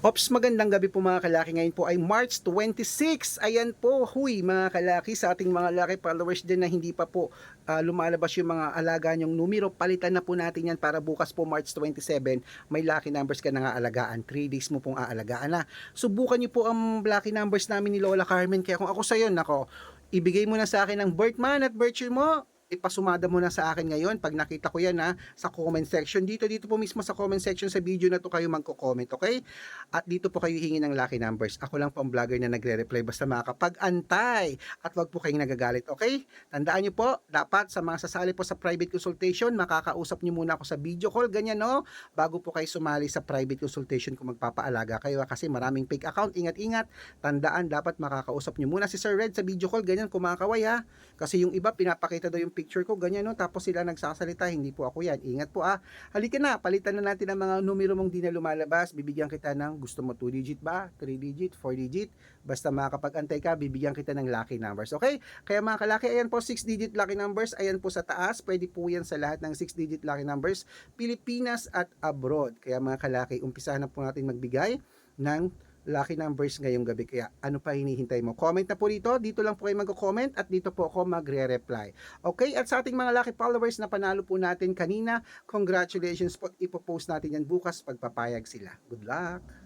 Ops, magandang gabi po mga kalaki. Ngayon po ay March 26. Ayan po, huy mga kalaki, sa ating mga laki followers din na hindi pa po lumalabas yung mga alaga nyong numero. Palitan na po natin yan para bukas po March 27, may lucky numbers ka na nga alagaan. 3 days mo pong aalagaan na. Subukan nyo po ang lucky numbers namin ni Lola Carmen. Kaya kung ako sa'yo, nako, ibigay mo na sa akin ang birth month at birth year mo. Ipasumada mo na sa akin ngayon pag nakita ko yan sa comment section. Dito po mismo sa comment section sa video na to kayo magko-comment, okay? At dito po kayo hingi ng lucky numbers. Ako lang po ang vlogger na nagre-reply basta makakapag-antay. At wag po kayong nagagalit, okay? Tandaan nyo po, dapat sa mga sasali po sa private consultation, makakausap nyo muna ako sa video call, ganyan no? Bago po kayo sumali sa private consultation kung magpapaalaga kayo kasi maraming fake account. Ingat-ingat. Tandaan, dapat makakausap nyo muna si Sir Red sa video call, ganyan kumakaway ha. Kasi yung iba, pinapakita daw yung picture ko, ganyan no? Tapos sila nagsasalita, hindi po ako yan. Ingat po Halika na, palitan na natin ang mga numero mong di na lumalabas. Bibigyan kita ng gusto mo 2 digit ba, 3 digit, 4 digit, basta makakapag-antay ka, bibigyan kita ng lucky numbers, okay? Kaya mga kalaki, ayan po 6 digit lucky numbers, ayan po sa taas, pwede po yan sa lahat ng 6 digit lucky numbers, Pilipinas at abroad. Kaya mga kalaki, umpisahan na po natin magbigay ng lucky numbers ngayong gabi. Kaya ano pa hinihintay mo? Comment na po dito lang po kayo mag-comment at dito po ako magre-reply. Okay, at sa ating mga lucky followers na panalo po natin kanina, congratulations po, ipopost natin yan bukas pagpapayag sila. Good luck!